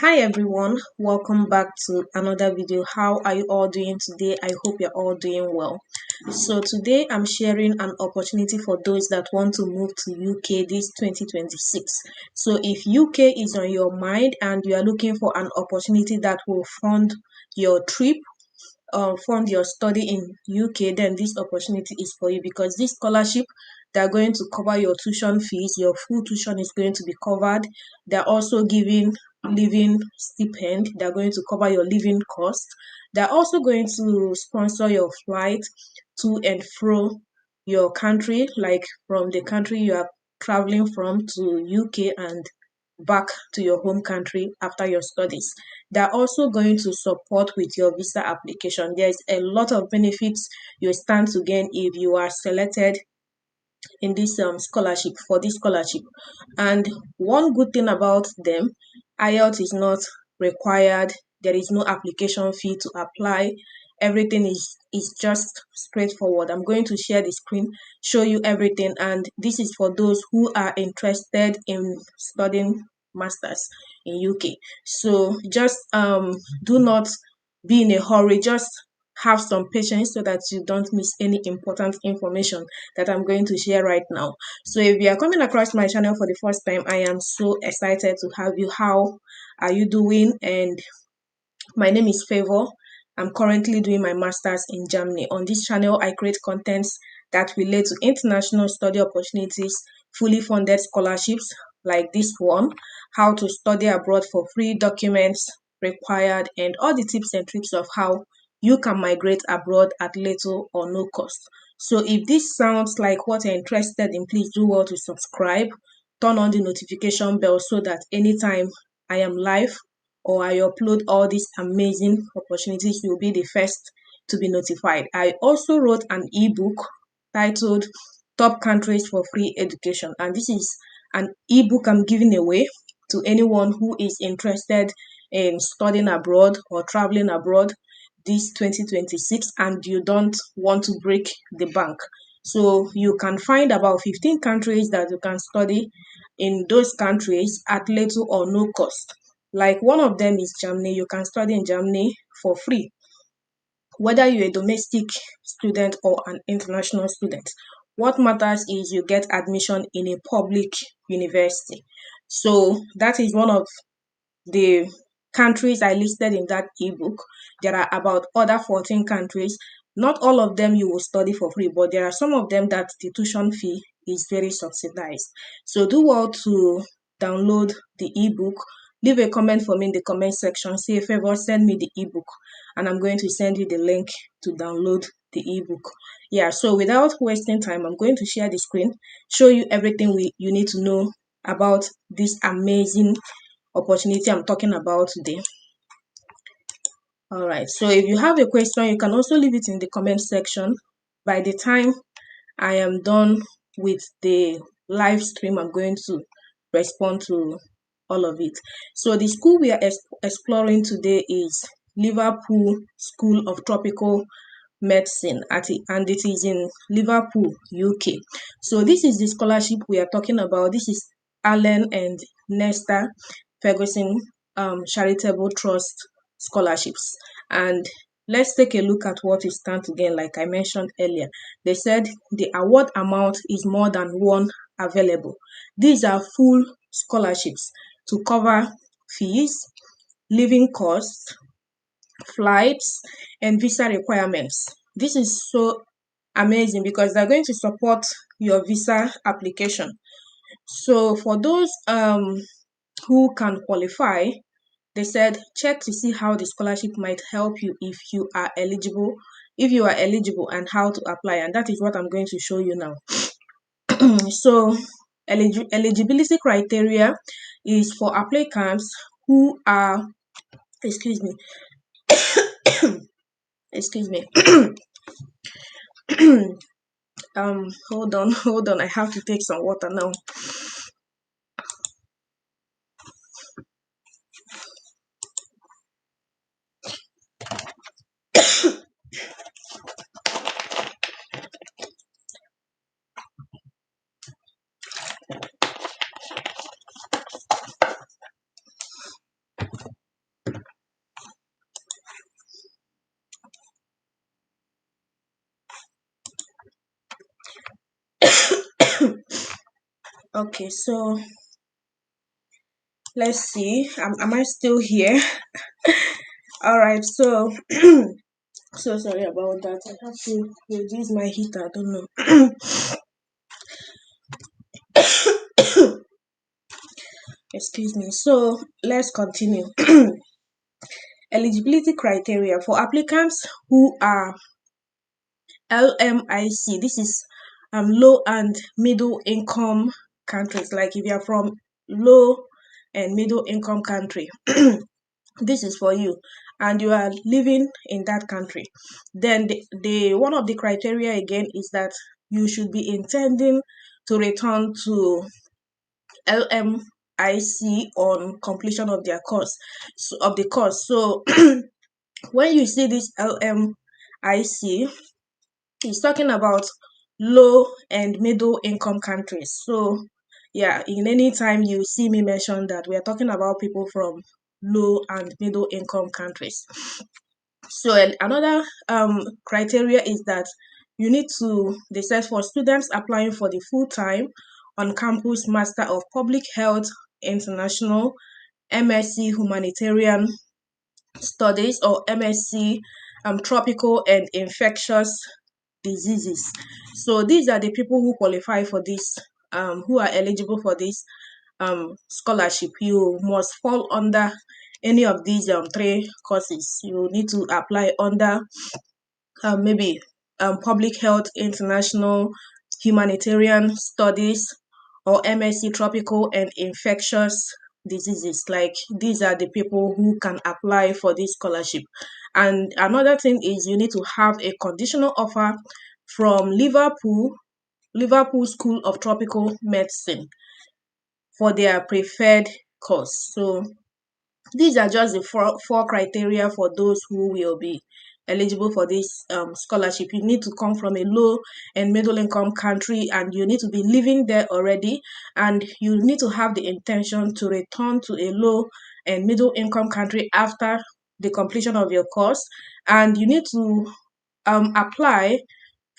Hi everyone, welcome back to another video. How are you all doing today? I hope you're all doing well. So today I'm sharing an opportunity for those that want to move to UK this 2026. So if UK is on your mind and you are looking for an opportunity that will fund your trip, fund your study in UK, then this opportunity is for you, because this scholarship, they're going to cover your tuition fees. Your full tuition is going to be covered. They're also giving living stipend. They're going to cover your living cost. They're also going to sponsor your flight to and fro your country, like from the country you are traveling from to UK and back to your home country after your studies. They're also going to support with your visa application. There's a lot of benefits you stand to gain if you are selected in this scholarship, for this scholarship. And one good thing about them, Ielts is not required. There is no application fee to apply. Everything is just straightforward. I'm going to share the screen, show you everything, and this is for those who are interested in studying masters in UK. So just do not be in a hurry. Just have some patience so that you don't miss any important information that I'm going to share right now. So if you are coming across my channel for the first time, I am so excited to have you. How are you doing? And my name is Favor. I'm currently doing my master's in Germany. On this channel, I create contents that relate to international study opportunities, fully funded scholarships like this one, how to study abroad for free, documents required, and all the tips and tricks of how you can migrate abroad at little or no cost. So if this sounds like what you're interested in, please do well to subscribe, turn on the notification bell so that anytime I am live or I upload all these amazing opportunities, you'll be the first to be notified. I also wrote an ebook titled Top Countries for Free Education, and this is an ebook I'm giving away to anyone who is interested in studying abroad or traveling abroad this 2026 and you don't want to break the bank. So you can find about 15 countries that you can study in those countries at little or no cost. Like one of them is Germany. You can study in Germany for free, whether you're a domestic student or an international student. What matters is you get admission in a public university. So that is one of the countries I listed in that ebook. There are about other 14 countries. Not all of them you will study for free, but there are some of them that the tuition fee is very subsidized. So do well to download the ebook. Leave a comment for me in the comment section. Say a favor, send me the ebook, and I'm going to send you the link to download the ebook. Yeah, so without wasting time, I'm going to share the screen, show you everything you need to know about this amazing opportunity I'm talking about today. All right, so if you have a question, you can also leave it in the comment section. By the time I am done with the live stream, I'm going to respond to all of it. So the school we are exploring today is Liverpool School of Tropical Medicine, and it is in Liverpool, UK. So this is the scholarship we are talking about. This is Allan and Nesta Ferguson Charitable Trust scholarships. And let's take a look at what it stands to gain. Like I mentioned earlier, they said the award amount is more than one available. These are full scholarships to cover fees, living costs, flights, and visa requirements. This is so amazing because they're going to support your visa application. So for those who can qualify, they said check to see how the scholarship might help you if you are eligible, and how to apply, and that is what I'm going to show you now. So eligibility criteria is for applicants who are, excuse me, hold on, I have to take some water now. Okay, so let's see. Am I still here? All right, so so sorry about that. I have to reduce my heater. I don't know. Excuse me. So let's continue. Eligibility criteria for applicants who are LMIC. This is low and middle income countries. Like if you are from low and middle income country, this is for you, and you are living in that country. Then the one of the criteria again is that you should be intending to return to LMIC on completion of their course, of the course. So when you see this LMIC, it's talking about low and middle income countries. So yeah, in any time you see me mention that, we are talking about people from low and middle income countries. So another criteria is that you need to, they said, for students applying for the full-time on-campus Master of Public Health International, MSc Humanitarian Studies, or MSc Tropical and Infectious Diseases. So these are the people who qualify for this, who are eligible for this scholarship. You must fall under any of these three courses. You need to apply under maybe public health, international, humanitarian studies, or MSc tropical and infectious diseases. Like these are the people who can apply for this scholarship. And another thing is you need to have a conditional offer from Liverpool School of Tropical Medicine for their preferred course. So these are just the four criteria for those who will be eligible for this scholarship. You need to come from a low and middle income country, and you need to be living there already, and you need to have the intention to return to a low and middle income country after the completion of your course, and you need to apply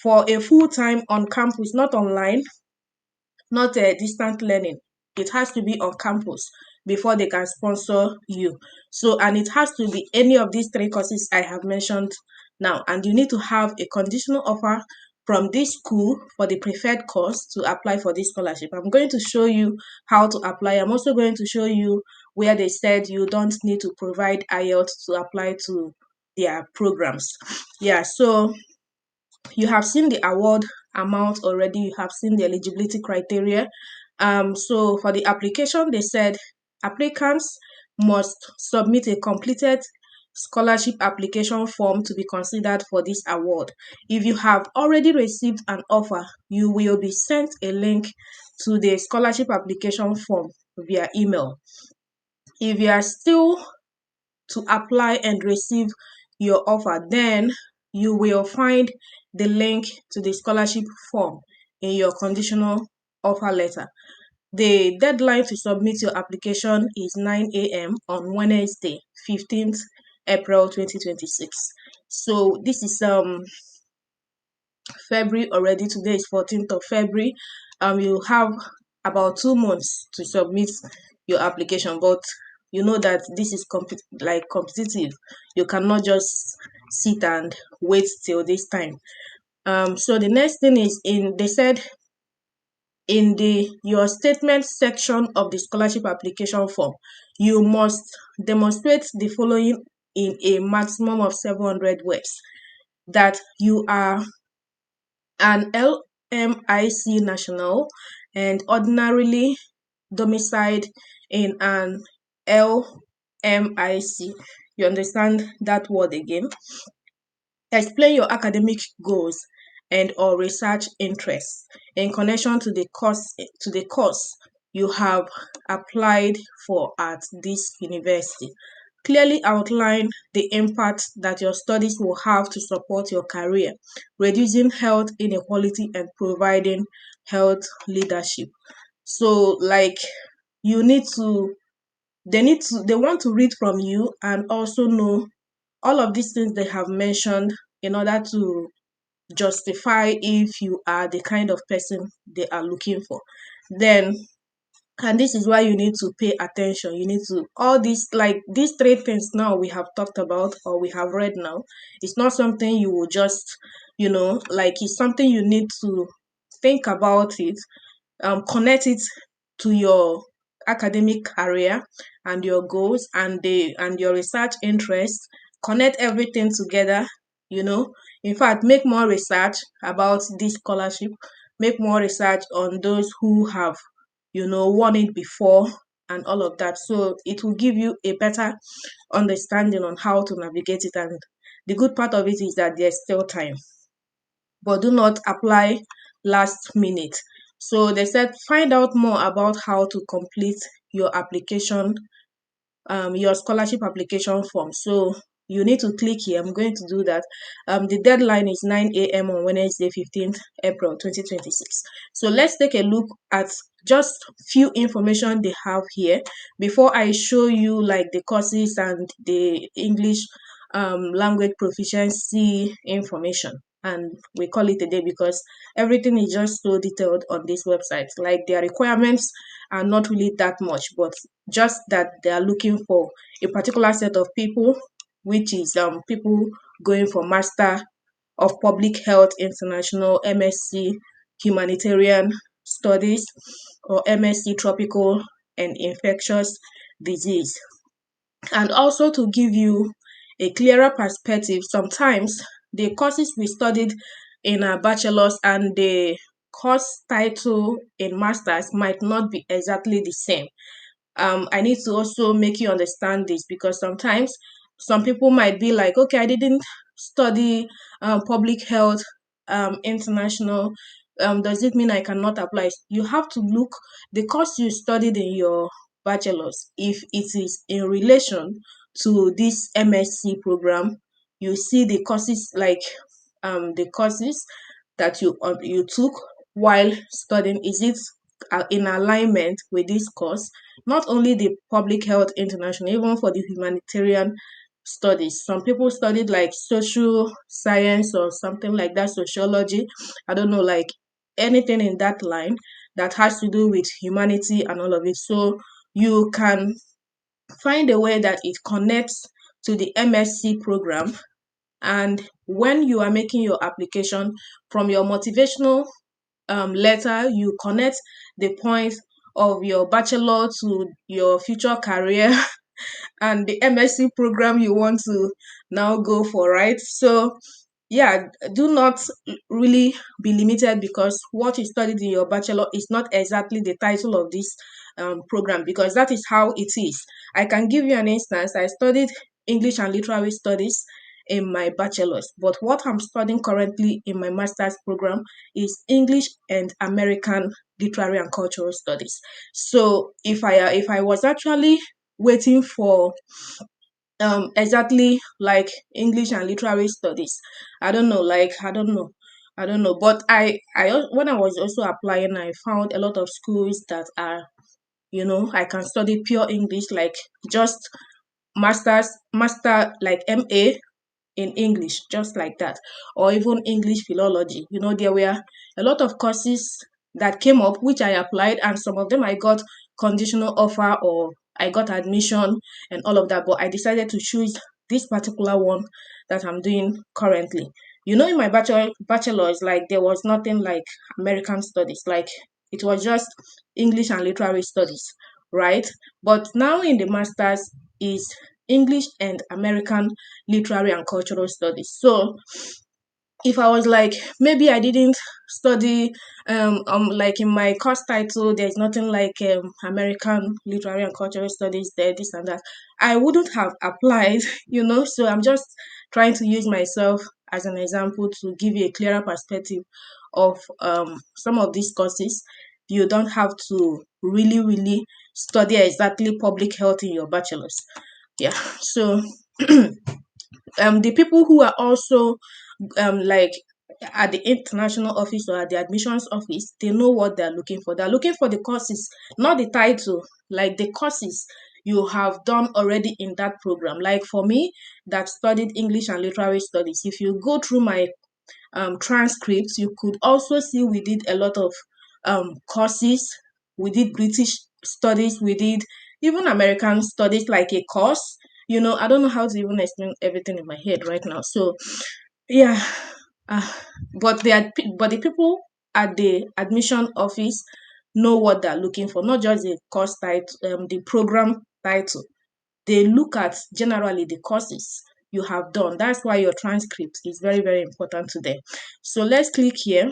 for a full-time on campus, not online, not a distant learning. It has to be on campus before they can sponsor you. So, and it has to be any of these three courses I have mentioned now. And you need to have a conditional offer from this school for the preferred course to apply for this scholarship. I'm going to show you how to apply. I'm also going to show you where they said you don't need to provide Ielts to apply to their programs. Yeah, so you have seen the award amount already. You have seen the eligibility criteria. So for the application, they said applicants must submit a completed scholarship application form to be considered for this award. If you have already received an offer, you will be sent a link to the scholarship application form via email. If you are still to apply and receive your offer, then you will find the link to the scholarship form in your conditional offer letter. The deadline to submit your application is 9 a.m. on Wednesday, 15th April 2026. So this is February already. Today is 14th of February. You have about 2 months to submit your application, but you know that this is competitive. You cannot just sit and wait till this time. So the next thing is, they said in your statement section of the scholarship application form, you must demonstrate the following in a maximum of 700 words: that you are an LMIC national and ordinarily domiciled in an LMIC. You understand that word again? Explain your academic goals and or research interests in connection to the course you have applied for at this university. Clearly outline the impact that your studies will have to support your career, reducing health inequality and providing health leadership. So like you need to they want to read from you and also know all of these things they have mentioned in order to justify if you are the kind of person they are looking for. Then And this is why you need to pay attention. You need to, all these, like these three things now we have talked about or we have read now, it's not something you will just, like it's something you need to think about it, connect it to your academic career and your goals and your research interests. Connect everything together, in fact, make more research about this scholarship, make more research on those who have won it before and all of that, so it will give you a better understanding on how to navigate it. And the good part of it is that there's still time, but do not apply last minute. So they said find out more about how to complete your application, your scholarship application form. So you need to click here. I'm going to do that. The deadline is 9 a.m. on Wednesday, 15th April 2026. So let's take a look at just few information they have here before I show you like the courses and the English language proficiency information. And we call it a day because everything is just so detailed on this website. Like their requirements are not really that much, but just that they are looking for a particular set of people, which is people going for Master of Public Health International, MSc Humanitarian Studies, or MSc Tropical and Infectious Disease. And also to give you a clearer perspective, sometimes the courses we studied in our bachelor's and the course title in master's might not be exactly the same. I need to also make you understand this because sometimes some people might be like, okay, I didn't study public health international. Does it mean I cannot apply? You have to look the course you studied in your bachelor's. If it is in relation to this MSc program, you see the courses like the courses that you took while studying. Is it in alignment with this course? Not only the public health international, even for the humanitarian studies. Some people studied like social science or something like that, sociology. I don't know, like anything in that line that has to do with humanity and all of it. So you can find a way that it connects to the MSc program. And when you are making your application from your motivational letter, you connect the point of your bachelor to your future career and the MSc program you want to now go for, right? So yeah, do not really be limited because what you studied in your bachelor is not exactly the title of this program, because that is how it is. I can give you an instance. I studied English and Literary Studies in my bachelor's, but what I'm studying currently in my master's program is English and American Literary and Cultural Studies. So if I was actually waiting for exactly like English and Literary Studies, I don't know, like I don't know, but when I was also applying, I found a lot of schools that are, I can study pure English, like just master like MA in English, just like that, or even English philology. There were a lot of courses that came up which I applied, and some of them I got conditional offer or I got admission and all of that, but I decided to choose this particular one that I'm doing currently. In my bachelor's, like there was nothing like American studies, like it was just English and Literary Studies, right? But now in the master's is English and American Literary and Cultural Studies. So if I was like, maybe I didn't study like in my course title, there's nothing like American Literary and Cultural Studies there, this and that, I wouldn't have applied. So I'm just trying to use myself as an example to give you a clearer perspective of some of these courses. You don't have to really study exactly public health in your bachelor's. Yeah. So the people who are also like at the international office or at the admissions office, they know what they're looking for. They're looking for the courses, not the title, like the courses you have done already in that program. Like for me that studied English and Literary Studies, if you go through my transcripts, you could also see we did a lot of courses. We did British studies we did, even American studies like a course. I don't know how to even explain everything in my head right now. So yeah, uh, but the people at the admission office know what they're looking for, not just the course title, the program title. They look at generally the courses you have done. That's why your transcript is very, very important to them. So let's click here.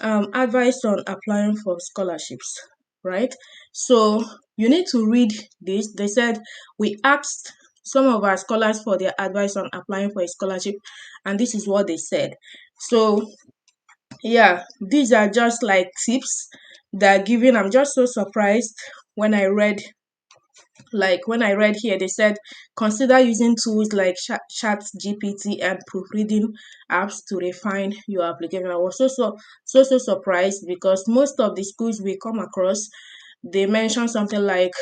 Advice on applying for scholarships, right? So you need to read this. They said we asked some of our scholars for their advice on applying for a scholarship, and this is what they said. So yeah, these are just like tips they're giving. I'm just so surprised when I read here. They said consider using tools like chat gpt and proofreading apps to refine your application. I was so surprised because most of the schools we come across, they mention something like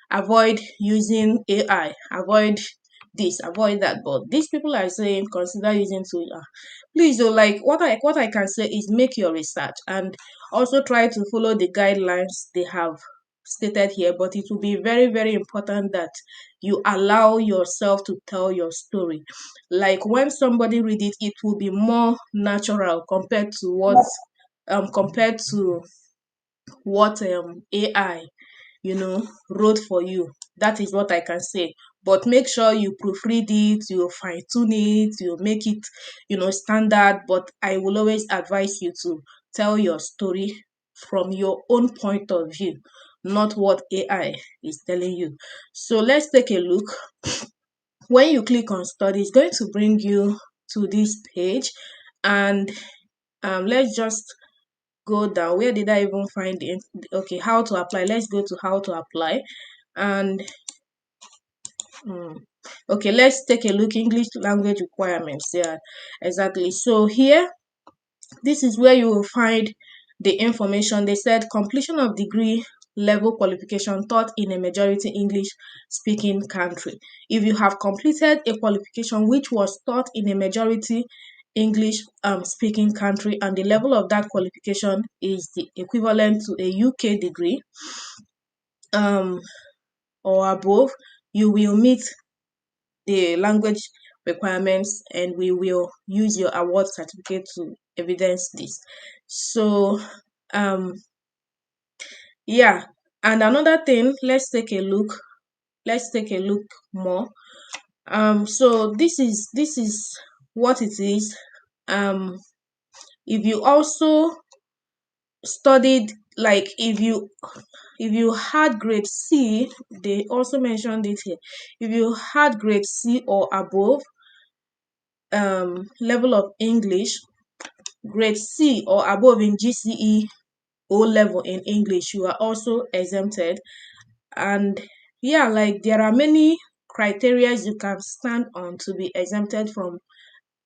avoid using AI, avoid this, avoid that. But these people are saying consider using tools. Please, though, like what I can say is make your research and also try to follow the guidelines they have stated here. But it will be very, very important that you allow yourself to tell your story. Like when somebody read it, it will be more natural compared to what AI wrote for you. That is what I can say. But make sure you proofread it, you fine tune it, you make it standard. But I will always advise you to tell your story from your own point of view, not what AI is telling you. So let's take a look. When you click on study, it's going to bring you to this page, and let's just go down. Where did I even find it? Okay, how to apply. Let's go to how to apply. And okay, let's take a look. English language requirements. Yeah, exactly. So here, this is where you will find the information. They said completion of degree level qualification taught in a majority English speaking country. If you have completed a qualification which was taught in a majority English speaking country, and the level of that qualification is the equivalent to a UK degree or above, you will meet the language requirements, and we will use your award certificate to evidence this. So yeah, and another thing, let's take a look more. So this is what it is. If you also studied, like if you had grade C, they also mentioned it here. If you had grade C or above level of English, grade C or above in GCE O level in English, you are also exempted. And yeah, like there are many criteria you can stand on to be exempted from.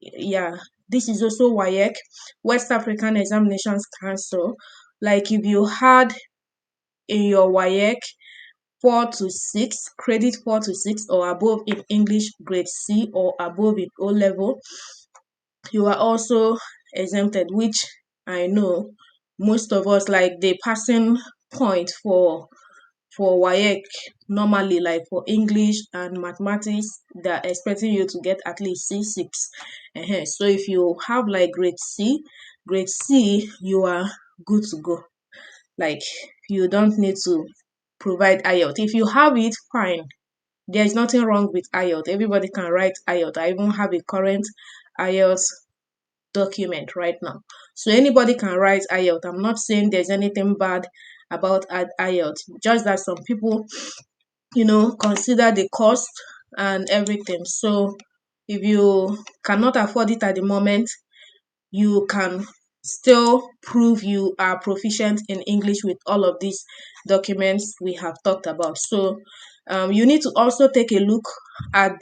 Yeah, this is also WAEC, West African Examinations Council. Like if you had in your WAEC 4 to 6, credit 4 to 6 or above in English grade C or above in O level, you are also exempted, which I know most of us, like the passing point for WAEC normally, like for English and mathematics, they're expecting you to get at least C6. So if you have like grade C, you are good to go. Like you don't need to provide IELTS. If you have it, fine. There is nothing wrong with IELTS. Everybody can write IELTS. I even have a current IELTS document right now. So anybody can write IELTS. I'm not saying there's anything bad about IELTS. Just that some people, consider the cost and everything. So if you cannot afford it at the moment, you can still prove you are proficient in English with all of these documents we have talked about. So you need to also take a look at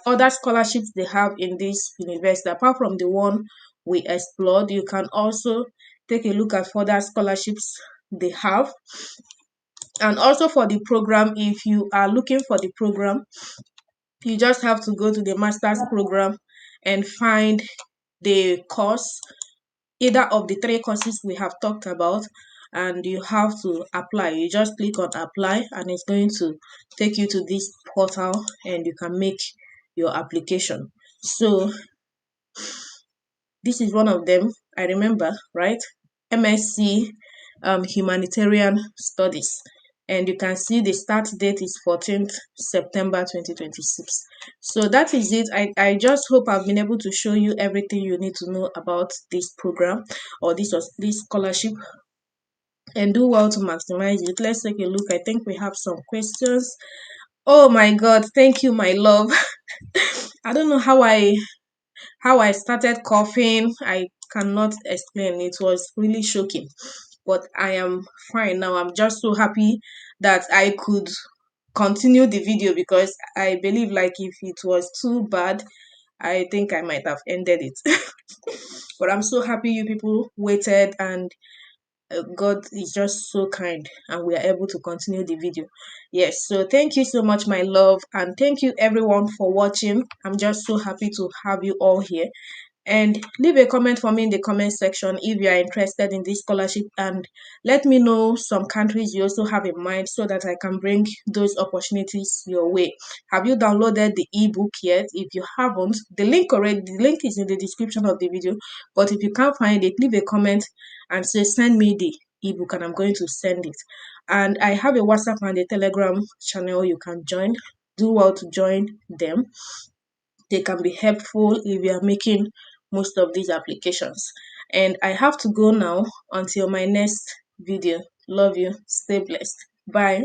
other scholarships they have in this university. Apart from the one we explored, you can also take a look at further scholarships they have. And also for the program, if you are looking for the program, you just have to go to the master's program and find the course, either of the three courses we have talked about. and you have to apply. You just click on apply and it's going to take you to this portal and you can make your application. So this is one of them. I remember, right? MSc Humanitarian Studies. And you can see the start date is 14th September 2026. So that is it. I just hope I've been able to show you everything you need to know about this program or this scholarship, and do well to maximize it. Let's take a look. I think we have some questions. Oh my God, thank you, my love. I don't know how I started coughing. I cannot explain. It was really shocking, but I am fine now. I'm just so happy that I could continue the video, because I believe, like, if it was too bad, I think I might have ended it. But I'm so happy you people waited, and God is just so kind and we are able to continue the video. Yes, so thank you so much, my love, and thank you everyone for watching. I'm just so happy to have you all here. And leave a comment for me in the comment section if you are interested in this scholarship, and let me know some countries you also have in mind so that I can bring those opportunities your way. Have you downloaded the ebook yet? If you haven't, the link is in the description of the video. But if you can't find it, leave a comment and say send me the ebook and I'm going to send it. And I have a WhatsApp and a Telegram channel you can join. Do well to join them. They can be helpful if you are making most of these applications. And I have to go now until my next video. Love you. Stay blessed. Bye.